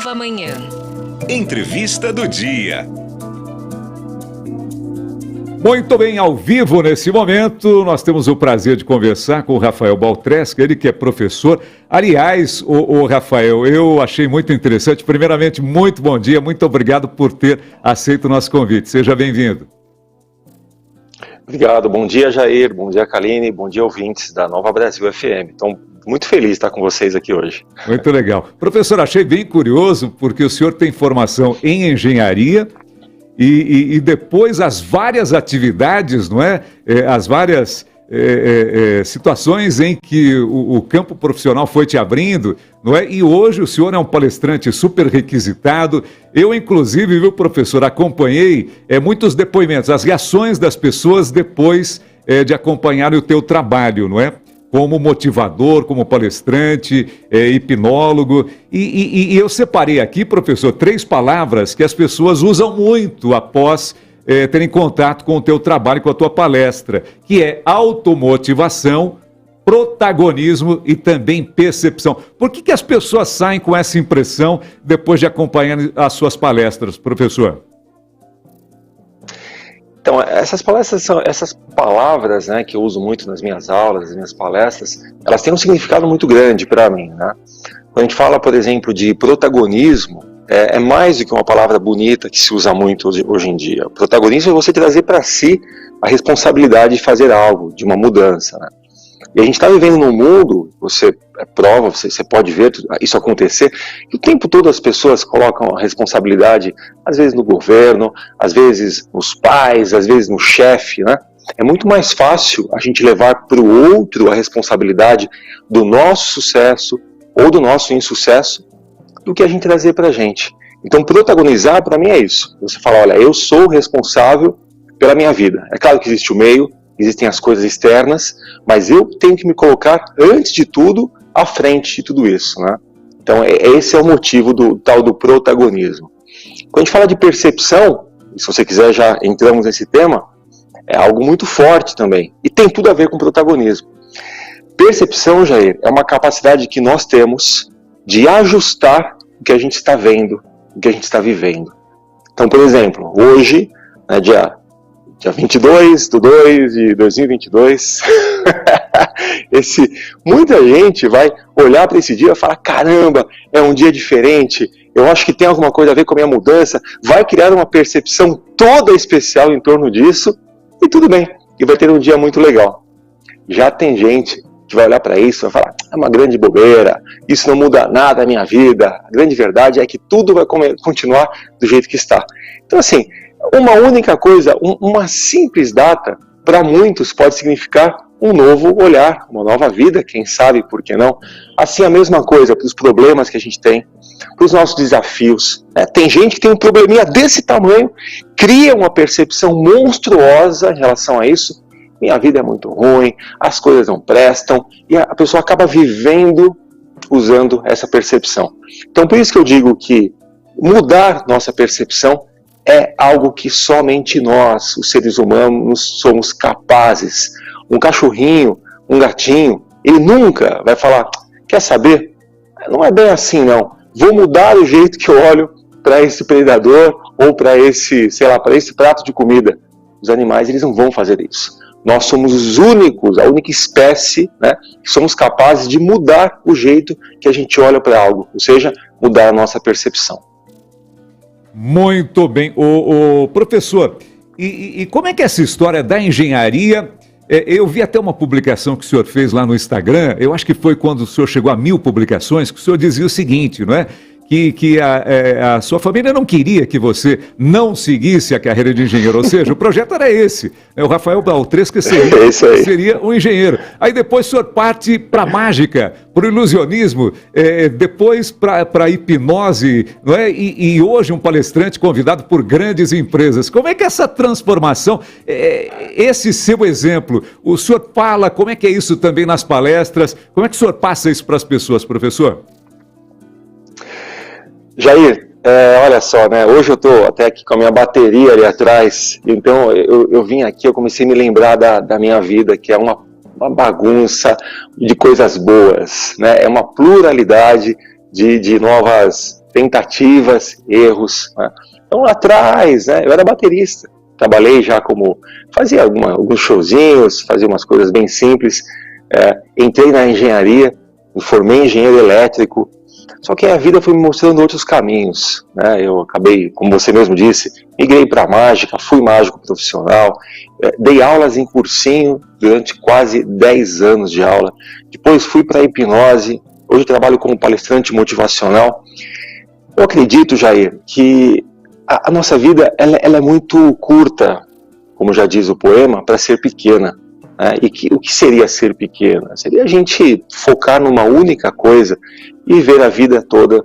Nova Manhã. Entrevista do dia. Muito bem, ao vivo nesse momento, nós temos o prazer de conversar com o Rafael Baltresca, ele que é professor. Aliás, o Rafael, eu achei muito interessante. Primeiramente, muito bom dia, muito obrigado por ter aceito o nosso convite. Seja bem-vindo. Obrigado, bom dia Jair, bom dia Kaline, bom dia ouvintes da Nova Brasil FM. Então, muito feliz de estar com vocês aqui hoje. Muito legal. Professor, achei bem curioso, porque o senhor tem formação em engenharia e depois as várias atividades, não é? As várias situações em que o campo profissional foi te abrindo, não é? E hoje o senhor é um palestrante super requisitado. Eu, inclusive, viu, professor, acompanhei muitos depoimentos, as reações das pessoas depois de acompanharem o teu trabalho, não é? Como motivador, como palestrante, hipnólogo. E eu separei aqui, professor, 3 palavras que as pessoas usam muito após terem contato com o teu trabalho, com a tua palestra, que é automotivação, protagonismo e também percepção. Por que as pessoas saem com essa impressão depois de acompanhar as suas palestras, professor? Então, essas palavras, né, que eu uso muito nas minhas aulas, nas minhas palestras, elas têm um significado muito grande para mim, né? Quando a gente fala, por exemplo, de protagonismo, é mais do que uma palavra bonita que se usa muito hoje em dia. O protagonismo é você trazer para si a responsabilidade de fazer algo, de uma mudança, né? E a gente está vivendo num mundo, você prova, você pode ver isso acontecer, que o tempo todo as pessoas colocam a responsabilidade, às vezes no governo, às vezes nos pais, às vezes no chefe, né? É muito mais fácil a gente levar para o outro a responsabilidade do nosso sucesso ou do nosso insucesso do que a gente trazer para a gente. Então, protagonizar para mim é isso. Você fala, olha, eu sou responsável pela minha vida. É claro que existe o meio, existem as coisas externas, mas eu tenho que me colocar, antes de tudo, à frente de tudo isso, né? Então, esse é o motivo do tal do protagonismo. Quando a gente fala de percepção, se você quiser já entramos nesse tema, é algo muito forte também, e tem tudo a ver com protagonismo. Percepção, Jair, é uma capacidade que nós temos de ajustar o que a gente está vendo, o que a gente está vivendo. Então, por exemplo, hoje, né, dia 22/2 de 2022, muita gente vai olhar para esse dia e falar, caramba, é um dia diferente, eu acho que tem alguma coisa a ver com a minha mudança, vai criar uma percepção toda especial em torno disso, e tudo bem, e vai ter um dia muito legal. Já tem gente que vai olhar para isso e vai falar, é uma grande bobeira, isso não muda nada na minha vida, a grande verdade é que tudo vai continuar do jeito que está. Então, assim, uma única coisa, uma simples data, para muitos pode significar um novo olhar, uma nova vida, quem sabe, por que não? Assim, a mesma coisa para os problemas que a gente tem, para os nossos desafios. Tem gente que tem um probleminha desse tamanho, cria uma percepção monstruosa em relação a isso, minha vida é muito ruim, as coisas não prestam, e a pessoa acaba vivendo usando essa percepção. Então, por isso que eu digo que mudar nossa percepção é algo que somente nós, os seres humanos, somos capazes. Um cachorrinho, um gatinho, ele nunca vai falar, quer saber? Não é bem assim, não. Vou mudar o jeito que eu olho para esse predador ou para esse prato de comida. Os animais, eles não vão fazer isso. Nós somos os únicos, a única espécie, né, que somos capazes de mudar o jeito que a gente olha para algo, ou seja, mudar a nossa percepção. Muito bem. O professor, e como é que é essa história da engenharia? Eu vi até uma publicação que o senhor fez lá no Instagram, eu acho que foi quando o senhor chegou a 1000 publicações, que o senhor dizia o seguinte, não é? Que a sua família não queria que você não seguisse a carreira de engenheiro, ou seja, o projeto era esse, né? O Rafael Baltresca seria um engenheiro. Aí depois o senhor parte para a mágica, para o ilusionismo, depois para a hipnose, não é? E hoje um palestrante convidado por grandes empresas. Como é que essa transformação, esse seu exemplo, o senhor fala, como é que é isso também nas palestras, como é que o senhor passa isso para as pessoas, professor? Jair, olha só, né? Hoje eu estou até aqui com a minha bateria ali atrás, então eu vim aqui, eu comecei a me lembrar da minha vida, que é uma bagunça de coisas boas, né? É uma pluralidade de novas tentativas, erros, né? Então lá atrás, né, eu era baterista, trabalhei já fazia alguns showzinhos, fazia umas coisas bem simples, entrei na engenharia, me formei em engenheiro elétrico, só que a vida foi me mostrando outros caminhos, né? Eu acabei, como você mesmo disse, migrei para mágica, fui mágico profissional, dei aulas em cursinho durante quase 10 anos de aula, depois fui para hipnose, hoje trabalho como palestrante motivacional. Eu acredito, Jair, que a nossa vida ela é muito curta, como já diz o poema, para ser pequena. E o que seria ser pequena? Seria a gente focar numa única coisa e ver a vida toda,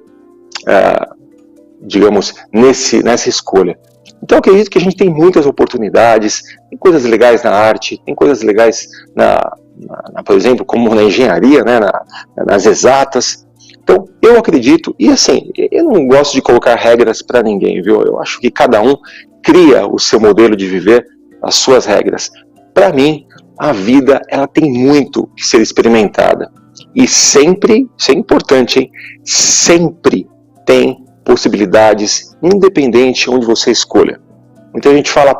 digamos, nessa escolha. Então eu acredito que a gente tem muitas oportunidades, tem coisas legais na arte, tem coisas legais, por exemplo, como na engenharia, né, nas exatas. Então eu acredito, e assim, eu não gosto de colocar regras para ninguém, viu? Eu acho que cada um cria o seu modelo de viver, as suas regras. Para mim, a vida ela tem muito que ser experimentada. E sempre, isso é importante, hein? Sempre tem possibilidades, independente onde você escolha. Muita gente fala,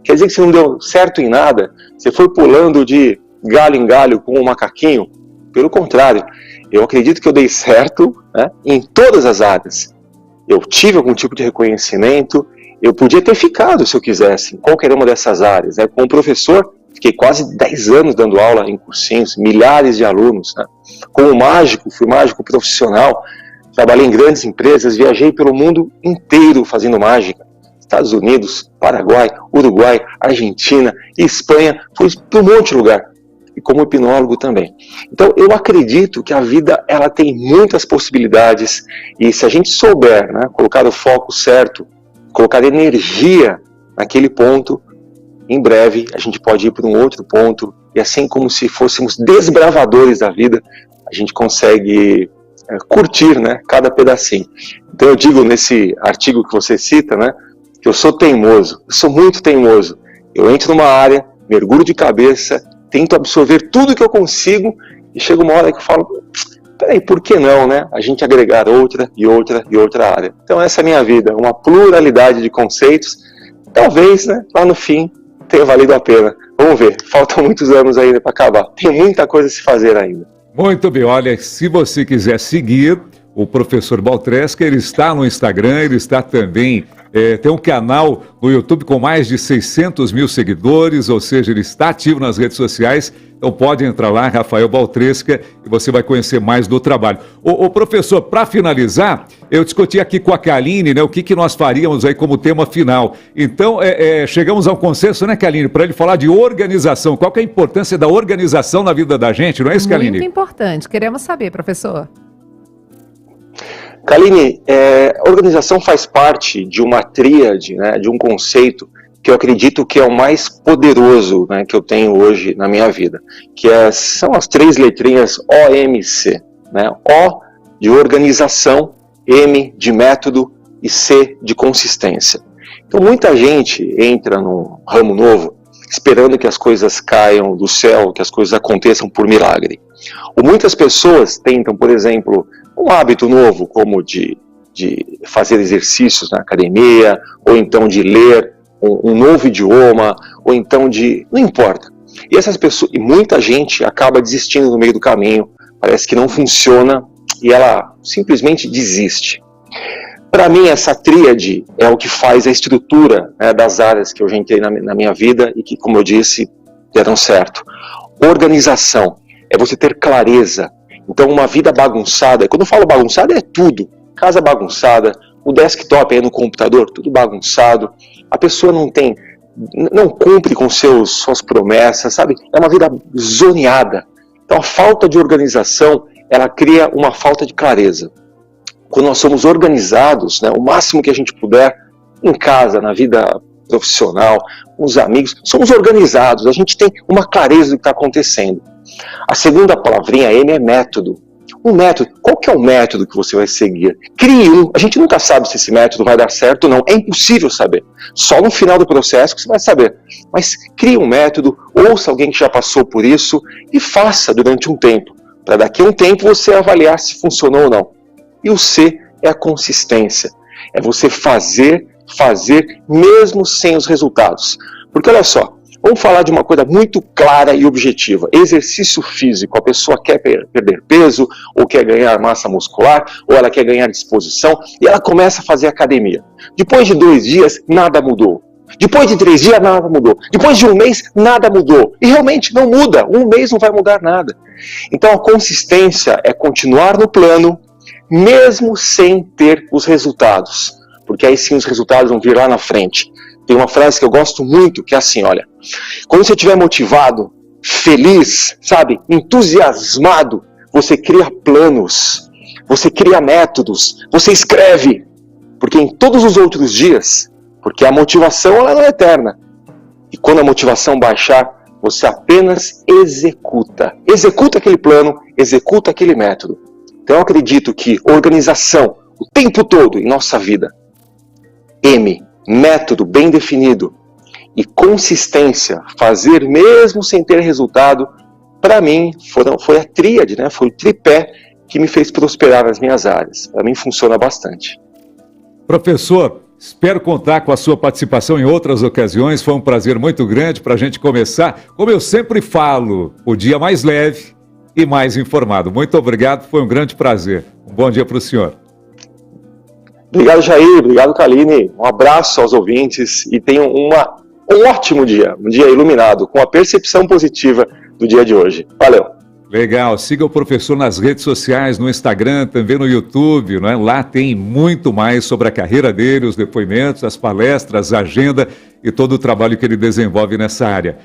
quer dizer que você não deu certo em nada? Você foi pulando de galho em galho com um macaquinho? Pelo contrário, eu acredito que eu dei certo, né, em todas as áreas. Eu tive algum tipo de reconhecimento, eu podia ter ficado, se eu quisesse, em qualquer uma dessas áreas. Né? Como professor, fiquei quase 10 anos dando aula em cursinhos, milhares de alunos. Né? Como mágico, fui mágico profissional, trabalhei em grandes empresas, viajei pelo mundo inteiro fazendo mágica. Estados Unidos, Paraguai, Uruguai, Argentina, Espanha, fui para um monte de lugar. E como hipnólogo também. Então eu acredito que a vida ela tem muitas possibilidades e se a gente souber, né, colocar o foco certo, colocar energia naquele ponto, em breve a gente pode ir para um outro ponto e assim como se fôssemos desbravadores da vida, a gente consegue curtir, né, cada pedacinho. Então eu digo nesse artigo que você cita, né, que eu sou teimoso, eu sou muito teimoso. Eu entro numa área, mergulho de cabeça, tento absorver tudo que eu consigo e chega uma hora que eu falo, peraí, por que não, né? A gente agregar outra e outra e outra área. Então essa é a minha vida, uma pluralidade de conceitos, talvez, né, lá no fim tenha valido a pena. Vamos ver, faltam muitos anos ainda para acabar, tem muita coisa a se fazer ainda. Muito bem, olha, se você quiser seguir o professor Baltresca, ele está no Instagram, ele está também, tem um canal no YouTube com mais de 600 mil seguidores, ou seja, ele está ativo nas redes sociais, então pode entrar lá, Rafael Baltresca, e você vai conhecer mais do trabalho. Ô professor, para finalizar, eu discuti aqui com a Kaline, né, o que nós faríamos aí como tema final. Então, chegamos a um consenso, né, Kaline, para ele falar de organização. Qual que é a importância da organização na vida da gente, não é isso, Kaline? Muito importante, queremos saber, professor. Kaline, a organização faz parte de uma tríade, né, de um conceito que eu acredito que é o mais poderoso, né, que eu tenho hoje na minha vida, que são as 3 letrinhas OMC, né? O de organização, M de método e C de consistência. Então muita gente entra num ramo novo esperando que as coisas caiam do céu, que as coisas aconteçam por milagre. Ou muitas pessoas tentam, por exemplo, um hábito novo, como de fazer exercícios na academia, ou então de ler um novo idioma, ou então não importa. E essas pessoas, e muita gente acaba desistindo no meio do caminho, parece que não funciona, e ela simplesmente desiste. Para mim, essa tríade é o que faz a estrutura, né, das áreas que eu já entrei na minha vida e que, como eu disse, deram certo. Organização é você ter clareza. Então, uma vida bagunçada, quando eu falo bagunçada, é tudo. Casa bagunçada, o desktop aí no computador, tudo bagunçado. A pessoa não cumpre com suas promessas, sabe? É uma vida zoneada. Então, a falta de organização, ela cria uma falta de clareza. Quando nós somos organizados, né, o máximo que a gente puder, em casa, na vida profissional, com os amigos, somos organizados, a gente tem uma clareza do que está acontecendo. A segunda palavrinha M é método. Um método, qual que é o método que você vai seguir? Crie um. A gente nunca sabe se esse método vai dar certo ou não. É impossível saber. Só no final do processo que você vai saber. Mas crie um método, ouça alguém que já passou por isso e faça durante um tempo. Para daqui a um tempo você avaliar se funcionou ou não. E o C é a consistência. É você fazer mesmo sem os resultados. Porque olha só, vamos falar de uma coisa muito clara e objetiva. Exercício físico. A pessoa quer perder peso, ou quer ganhar massa muscular, ou ela quer ganhar disposição, e ela começa a fazer academia. Depois de 2 dias, nada mudou. Depois de 3 dias, nada mudou. Depois de 1 mês, nada mudou. E realmente não muda. 1 mês não vai mudar nada. Então a consistência é continuar no plano, mesmo sem ter os resultados. Porque aí sim os resultados vão vir lá na frente. Tem uma frase que eu gosto muito, que é assim, olha. Quando você estiver motivado, feliz, sabe, entusiasmado, você cria planos, você cria métodos, você escreve. Porque em todos os outros dias, porque a motivação ela não é eterna. E quando a motivação baixar, você apenas executa. Executa aquele plano, executa aquele método. Então eu acredito que organização, o tempo todo em nossa vida, método bem definido e consistência, fazer mesmo sem ter resultado, para mim foi a tríade, né? Foi o tripé que me fez prosperar nas minhas áreas. Para mim funciona bastante. Professor, espero contar com a sua participação em outras ocasiões. Foi um prazer muito grande para a gente começar, como eu sempre falo, o dia mais leve e mais informado. Muito obrigado, foi um grande prazer. Um bom dia para o senhor. Obrigado, Jair. Obrigado, Kaline. Um abraço aos ouvintes e tenham um ótimo dia. Um dia iluminado, com a percepção positiva do dia de hoje. Valeu. Legal. Siga o professor nas redes sociais, no Instagram, também no YouTube, não é? Lá tem muito mais sobre a carreira dele, os depoimentos, as palestras, a agenda e todo o trabalho que ele desenvolve nessa área.